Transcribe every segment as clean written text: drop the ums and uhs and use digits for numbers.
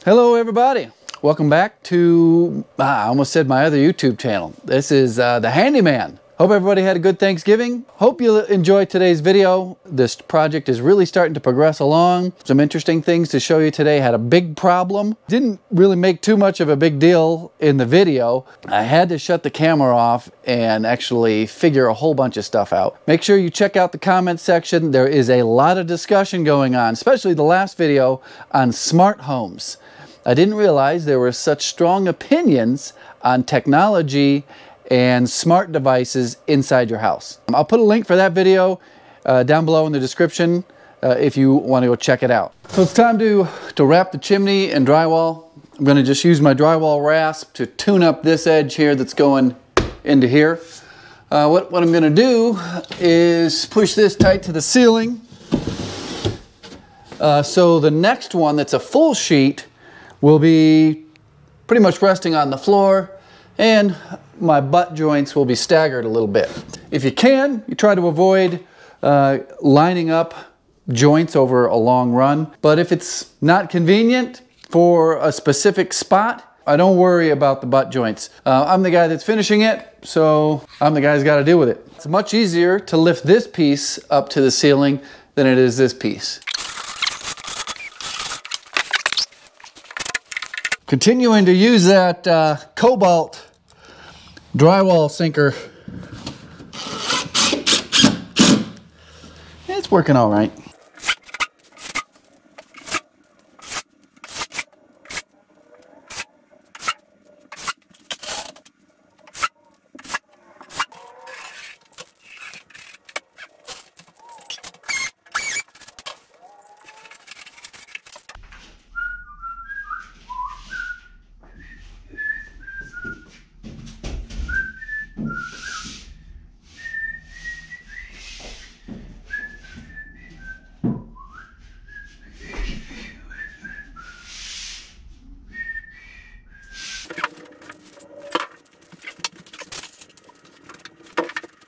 Hello everybody, welcome back to, I almost said my other YouTube channel. This is the Handyman. Hope everybody had a good Thanksgiving. Hope you'll enjoy today's video. This project is really starting to progress along. Some interesting things to show you today. Had a big problem. Didn't really make too much of a big deal in the video. I had to shut the camera off and actually figure a whole bunch of stuff out. Make sure you check out the comment section. There is a lot of discussion going on, especially the last video on smart homes. I didn't realize there were such strong opinions on technology and smart devices inside your house. I'll put a link for that video down below in the description if you want to go check it out. So it's time to wrap the chimney and drywall. I'm going to just use my drywall rasp to tune up this edge here that's going into here. What I'm going to do is push this tight to the ceiling. So the next one that's a full sheet will be pretty much resting on the floor, and my butt joints will be staggered a little bit. If you can, you try to avoid lining up joints over a long run. But if it's not convenient for a specific spot, I don't worry about the butt joints. I'm the guy that's finishing it, so I'm the guy who's got to deal with it. It's much easier to lift this piece up to the ceiling than it is this piece. Continuing to use that Cobalt drywall sinker. It's working all right.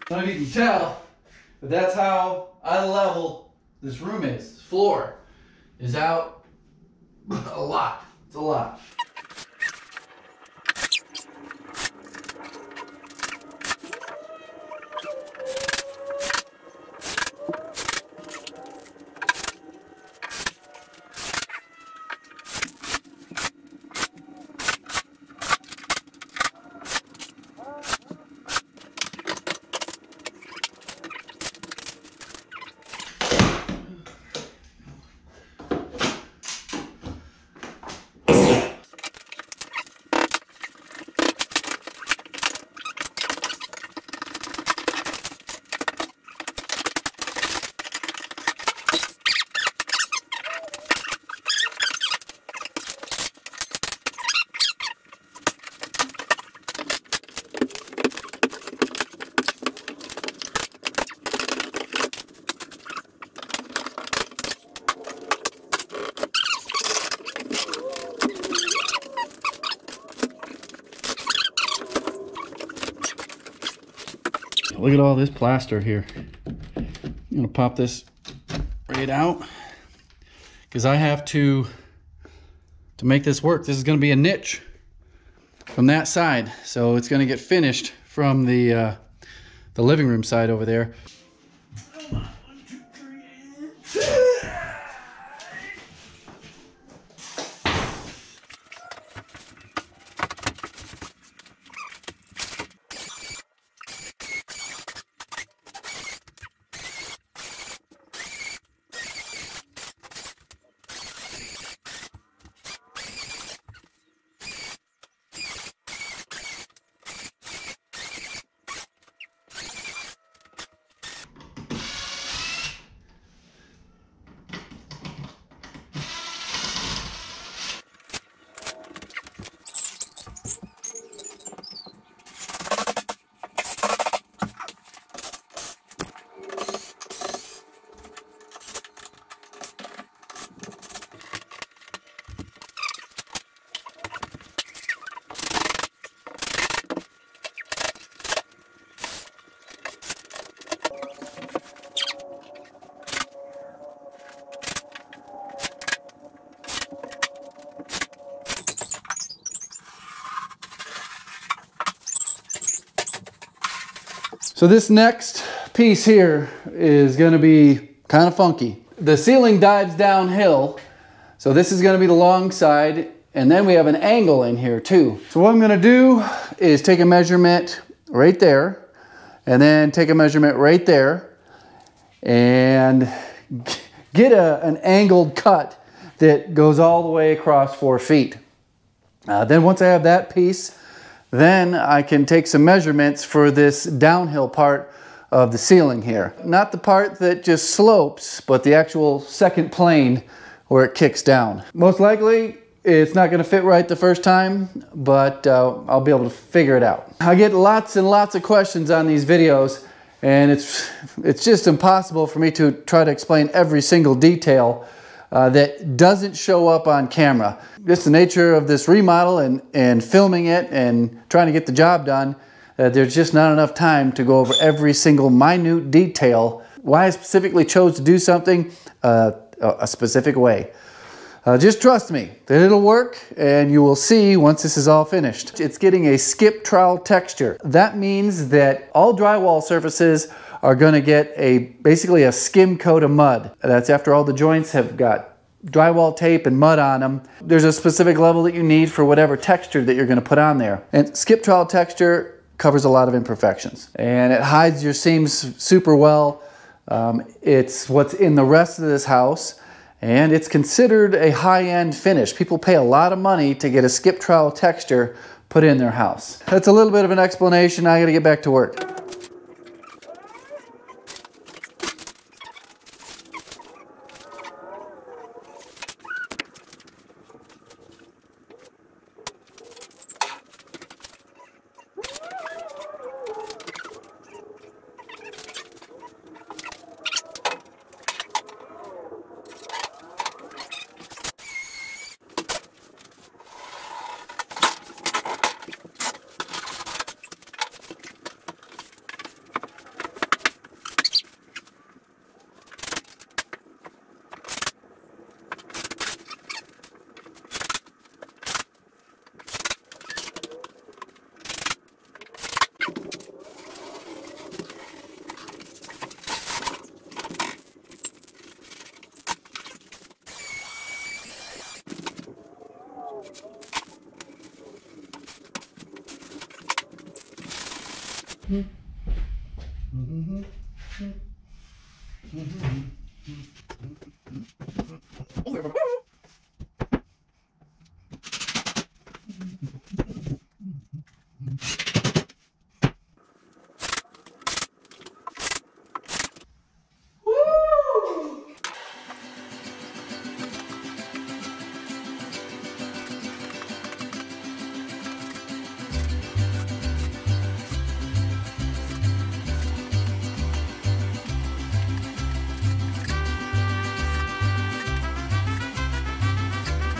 I don't know if you can tell, but that's how eye level this room is. This floor is out a lot. It's a lot. Look at all this plaster here. I'm gonna pop this right out because I have to make this work. This is gonna be a niche from that side, so it's gonna get finished from the living room side over there. So this next piece here is going to be kind of funky. The ceiling dives downhill, so this is going to be the long side, and then we have an angle in here too. So what I'm going to do is take a measurement right there, and then take a measurement right there, and get an angled cut that goes all the way across 4 feet. Then once I have that piece, then I can take some measurements for this downhill part of the ceiling here. Not the part that just slopes, but the actual second plane where it kicks down. Most likely, it's not going to fit right the first time, but I'll be able to figure it out. I get lots and lots of questions on these videos, and it's just impossible for me to try to explain every single detail that doesn't show up on camera. Just the nature of this remodel and filming it and trying to get the job done, there's just not enough time to go over every single minute detail, why I specifically chose to do something a specific way. Just trust me that it'll work, and you will see once this is all finished. It's getting a skip trowel texture. That means that all drywall surfaces are going to get basically a skim coat of mud. That's after all the joints have got drywall tape and mud on them. There's a specific level that you need for whatever texture that you're going to put on there. And skip trowel texture covers a lot of imperfections, and it hides your seams super well. It's what's in the rest of this house, and it's considered a high-end finish. People pay a lot of money to get a skip trowel texture put in their house. That's a little bit of an explanation. I got to get back to work.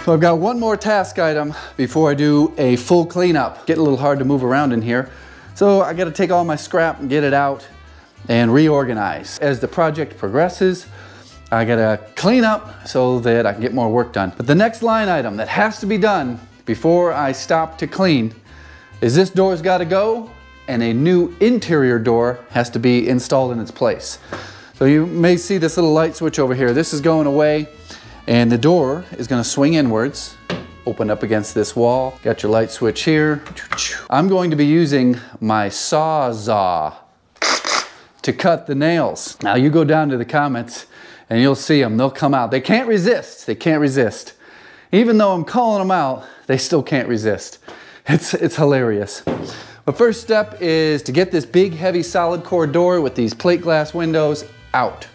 So I've got one more task item before I do a full cleanup. Get a little hard to move around in here. So I got to take all my scrap and get it out and reorganize. As the project progresses, I got to clean up so that I can get more work done. But the next line item that has to be done before I stop to clean is this door's got to go, and a new interior door has to be installed in its place. So you may see this little light switch over here. This is going away, and the door is going to swing inwards, open up against this wall. Got your light switch here. I'm going to be using my Sawzall to cut the nails. Now you go down to the comments and you'll see them. They'll come out. They can't resist. They can't resist. Even though I'm calling them out, they still can't resist. It's hilarious. The first step is to get this big, heavy, solid core door with these plate glass windows out.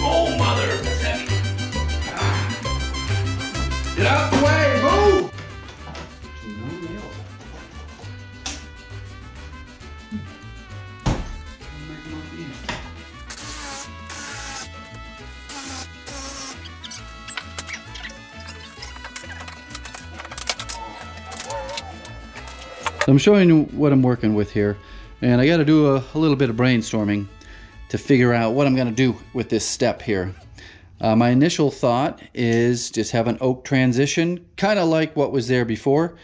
Oh, mother, that's heavy. Get out the way, move! No nails. I'm showing you what I'm working with here. And I got to do a little bit of brainstorming to figure out what I'm going to do with this step here. My initial thought is just have an oak transition, kind of like what was there before,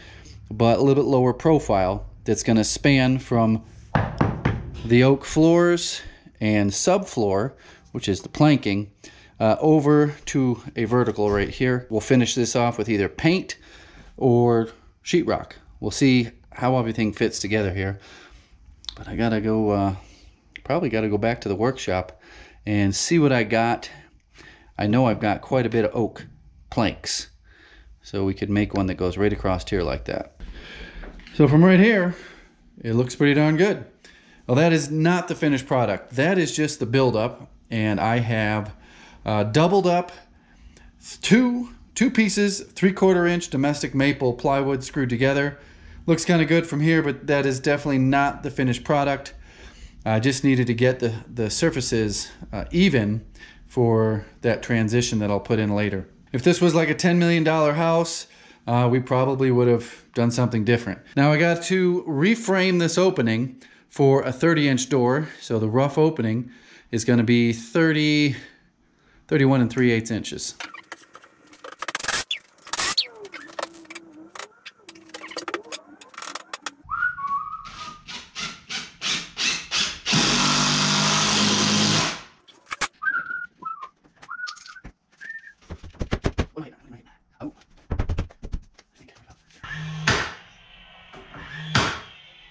but a little bit lower profile, that's going to span from the oak floors and subfloor, which is the planking, over to a vertical right here. We'll finish this off with either paint or sheetrock. We'll see how everything fits together here. But I gotta go, probably gotta go back to the workshop and see what I got. I know I've got quite a bit of oak planks, so we could make one that goes right across here like that. So from right here, it looks pretty darn good. Well, that is not the finished product. That is just the build-up, and I have doubled up two pieces, 3/4 inch domestic maple plywood screwed together. Looks kind of good from here, but that is definitely not the finished product. I just needed to get the surfaces even for that transition that I'll put in later. If this was like a $10 million house, we probably would have done something different. Now I got to reframe this opening for a 30-inch door. So the rough opening is going to be 31 3/8 inches.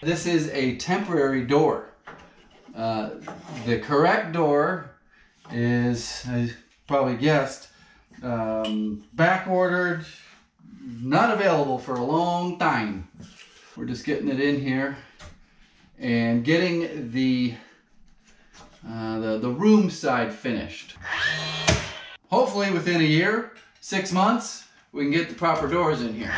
This is a temporary door. The correct door is, I probably guessed, back ordered, not available for a long time. We're just getting it in here and getting the room side finished. Hopefully within a year, 6 months, we can get the proper doors in here.